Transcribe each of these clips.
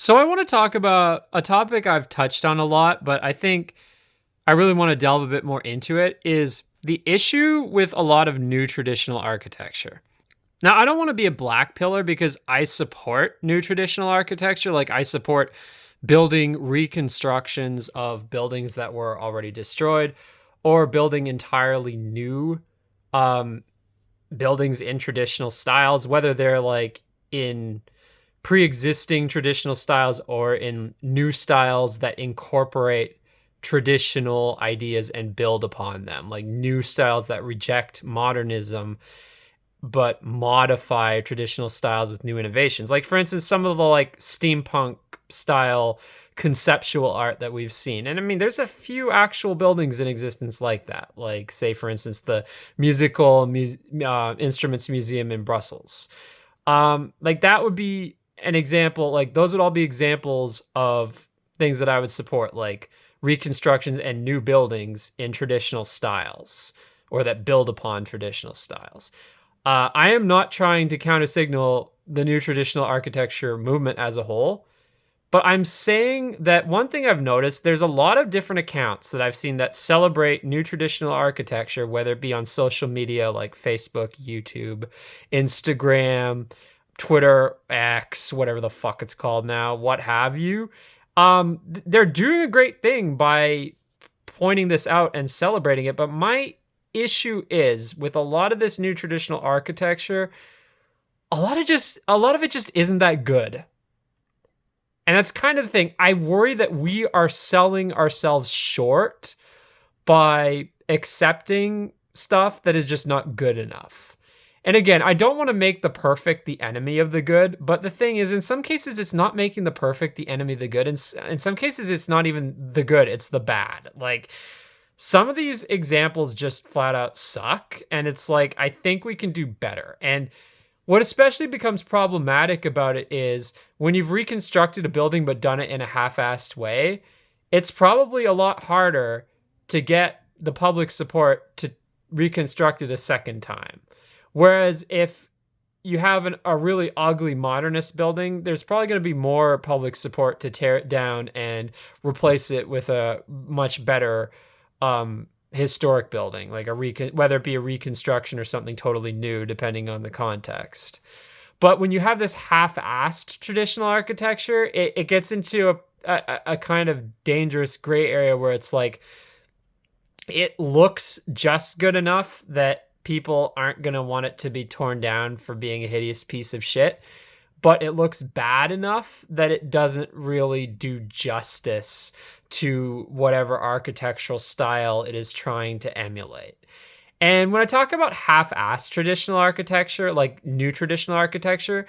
So I want to talk about a topic I've touched on a lot, but I think I really want to delve a bit more into it is the issue with a lot of new traditional architecture. Now, I don't want to be a black pillar because I support new traditional architecture. Like, I support building reconstructions of buildings that were already destroyed or building entirely new um, buildings in traditional styles, whether they're like in pre-existing traditional styles or in new styles that incorporate traditional ideas and build upon them, like new styles that reject modernism but modify traditional styles with new innovations. Like, for instance, some of the like steampunk style conceptual art that we've seen. And I mean, there's a few actual buildings in existence like that. Like, say, for instance, the Instruments Museum in Brussels. Like, that would be an example. Like, those would all be examples of things that I would support, like reconstructions and new buildings in traditional styles or that build upon traditional styles. I am not trying to countersignal the new traditional architecture movement as a whole, but I'm saying that one thing I've noticed, there's a lot of different accounts that I've seen that celebrate new traditional architecture, whether it be on social media like Facebook, YouTube, Instagram, Twitter, X, whatever the fuck it's called now, what have you. They're doing a great thing by pointing this out and celebrating it, but my issue is with a lot of this new traditional architecture, a lot of it just isn't that good. And that's kind of the thing. I worry that we are selling ourselves short by accepting stuff that is just not good enough. And again, I don't want to make the perfect the enemy of the good, but the thing is, in some cases, it's not making the perfect the enemy of the good. And in some cases, it's not even the good, it's the bad. Like, some of these examples just flat out suck. And it's like, I think we can do better. And what especially becomes problematic about it is when you've reconstructed a building but done it in a half-assed way, it's probably a lot harder to get the public support to reconstruct it a second time. Whereas if you have a really ugly modernist building, there's probably going to be more public support to tear it down and replace it with a much better historic building, like whether it be a reconstruction or something totally new, depending on the context. But when you have this half-assed traditional architecture, it gets into a kind of dangerous gray area where it's like, it looks just good enough that people aren't going to want it to be torn down for being a hideous piece of shit, but it looks bad enough that it doesn't really do justice to whatever architectural style it is trying to emulate. And when I talk about half-assed traditional architecture, like new traditional architecture,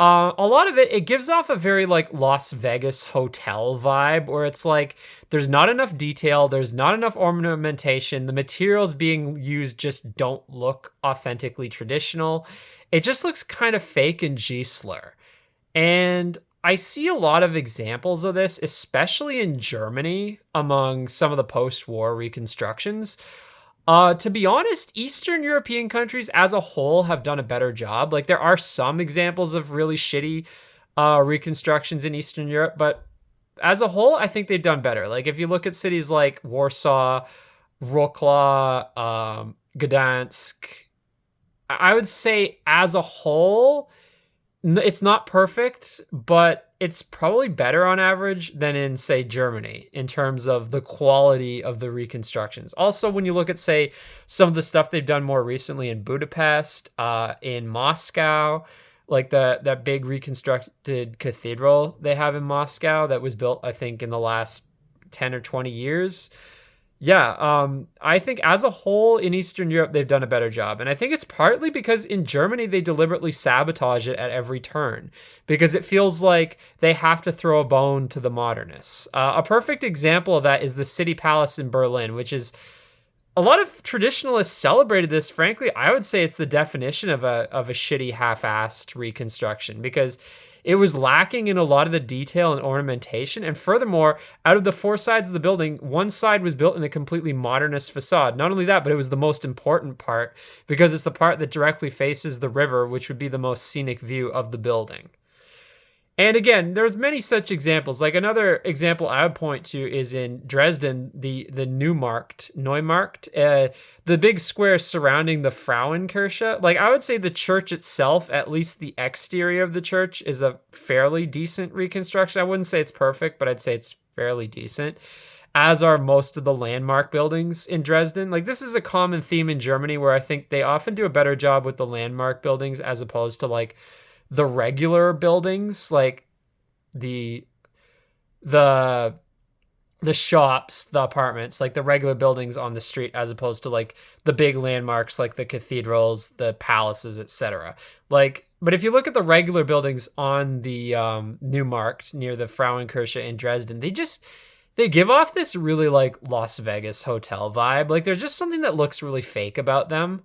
a lot of it gives off a very like Las Vegas hotel vibe where it's like there's not enough detail, there's not enough ornamentation, the materials being used just don't look authentically traditional. It just looks kind of fake and G-slur. And I see a lot of examples of this, especially in Germany among some of the post-war reconstructions. To be honest, Eastern European countries as a whole have done a better job. Like, there are some examples of really shitty reconstructions in Eastern Europe, but as a whole, I think they've done better. Like, if you look at cities like Warsaw, Wrocław, Gdansk, I would say as a whole, it's not perfect, but it's probably better on average than in, say, Germany in terms of the quality of the reconstructions. Also, when you look at, say, some of the stuff they've done more recently in Budapest, in Moscow, like that big reconstructed cathedral they have in Moscow that was built, I think, in the last 10 or 20 years. Yeah, I think as a whole in Eastern Europe, they've done a better job. And I think it's partly because in Germany, they deliberately sabotage it at every turn because it feels like they have to throw a bone to the modernists. A perfect example of that is the City Palace in Berlin, which is a lot of traditionalists celebrated this. Frankly, I would say it's the definition of a shitty half-assed reconstruction because it was lacking in a lot of the detail and ornamentation. And furthermore, out of the four sides of the building, one side was built in a completely modernist facade. Not only that, but it was the most important part because it's the part that directly faces the river, which would be the most scenic view of the building. And again, there's many such examples. Like another example I would point to is in Dresden, the Neumarkt, the big square surrounding the Frauenkirche. Like I would say the church itself, at least the exterior of the church, is a fairly decent reconstruction. I wouldn't say it's perfect, but I'd say it's fairly decent. As are most of the landmark buildings in Dresden. Like this is a common theme in Germany where I think they often do a better job with the landmark buildings as opposed to like the regular buildings, like the the the shops, the apartments, like the regular buildings on the street, as opposed to like the big landmarks like the cathedrals, the palaces, etc. Like, but if you look at the regular buildings on the Neumarkt near the Frauenkirche in Dresden, they give off this really like Las Vegas hotel vibe. Like there's just something that looks really fake about them.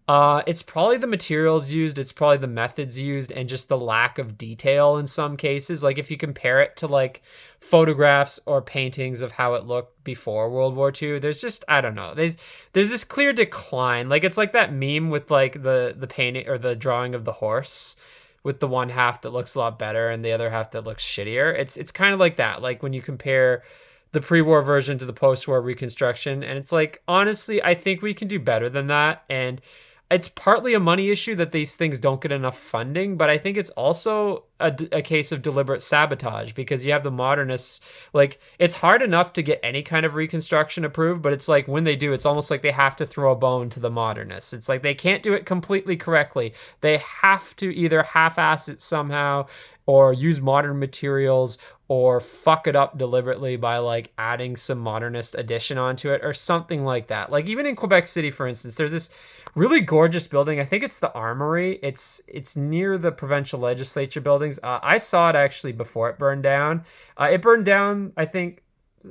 It's probably the materials used, it's probably the methods used, and just the lack of detail in some cases. Like if you compare it to like photographs or paintings of how it looked before World War II, there's just, I don't know. There's this clear decline. Like it's like that meme with like the painting or the drawing of the horse with the one half that looks a lot better and the other half that looks shittier. It's kind of like that. Like when you compare the pre-war version to the post-war reconstruction, and it's like, honestly, I think we can do better than that. And it's partly a money issue that these things don't get enough funding, but I think it's also a case of deliberate sabotage because you have the modernists. Like it's hard enough to get any kind of reconstruction approved, but it's like when they do, it's almost like they have to throw a bone to the modernists. It's like they can't do it completely correctly. They have to either half-ass it somehow or use modern materials or fuck it up deliberately by like adding some modernist addition onto it or something like that. Like even in Quebec City, for instance, there's this really gorgeous building. I think it's the Armory. It's near the provincial legislature buildings. I saw it actually before it burned down. It burned down, I think,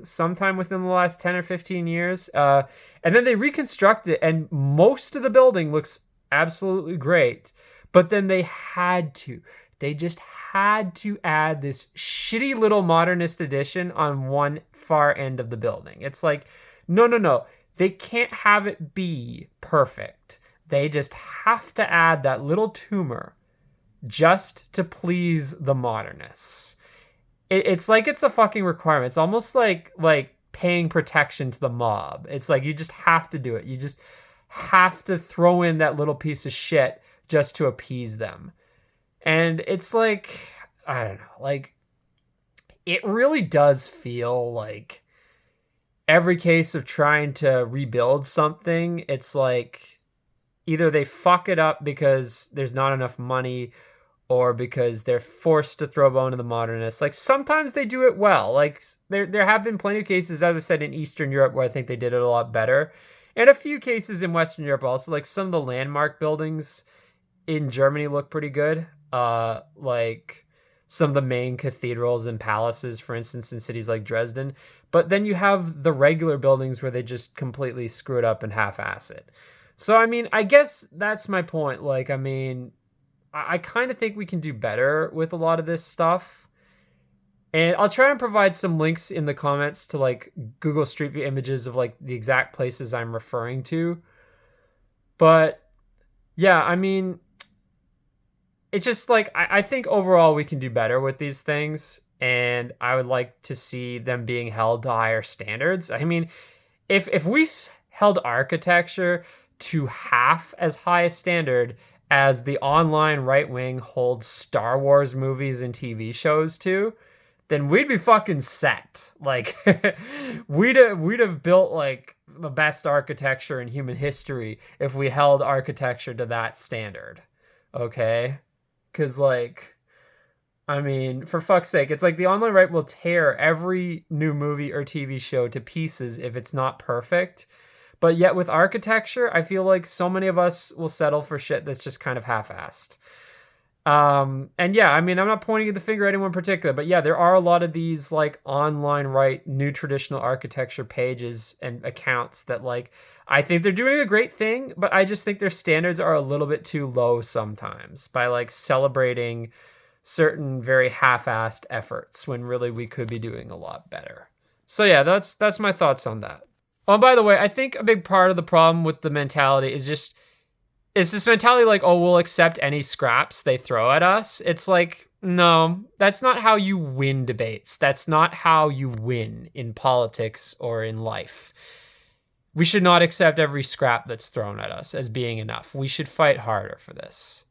sometime within the last 10 or 15 years. And then they reconstructed it, and most of the building looks absolutely great. But then they just had to add this shitty little modernist addition on one far end of the building. It's like, no. They can't have it be perfect. They just have to add that little tumor just to please the modernists. It's like it's a fucking requirement. It's almost like paying protection to the mob. It's like you just have to do it. You just have to throw in that little piece of shit just to appease them. And it's like, I don't know, like it really does feel like every case of trying to rebuild something, it's like either they fuck it up because there's not enough money or because they're forced to throw a bone to the modernists. Like sometimes they do it well. Like there have been plenty of cases, as I said, in Eastern Europe where I think they did it a lot better. And a few cases in Western Europe also. Like some of the landmark buildings in Germany look pretty good. Like some of the main cathedrals and palaces, for instance, in cities like Dresden. But then you have the regular buildings where they just completely screw it up and half-ass it. So, I mean, I guess that's my point. Like, I mean, I kind of think we can do better with a lot of this stuff. And I'll try and provide some links in the comments to, like, Google Street View images of, like, the exact places I'm referring to. But, yeah, I mean, it's just, like, I think overall we can do better with these things. And I would like to see them being held to higher standards. I mean, if we held architecture to half as high a standard as the online right wing holds Star Wars movies and TV shows to, then we'd be fucking set. Like we'd have built like the best architecture in human history if we held architecture to that standard. Okay? 'Cause like, I mean, for fuck's sake, it's like the online right will tear every new movie or TV show to pieces if it's not perfect. But yet with architecture, I feel like so many of us will settle for shit that's just kind of half-assed. And yeah, I mean, I'm not pointing the finger at anyone in particular, but yeah, there are a lot of these like online right new traditional architecture pages and accounts that like, I think they're doing a great thing, but I just think their standards are a little bit too low sometimes by like celebrating certain very half-assed efforts when really we could be doing a lot better. So yeah, that's my thoughts on that. Oh, and by the way, I think a big part of the problem with the mentality is just, it's this mentality like, oh, we'll accept any scraps they throw at us. It's like, No, that's not how you win debates. That's not how you win in politics or in life. We should not accept every scrap that's thrown at us as being enough. We should fight harder for this.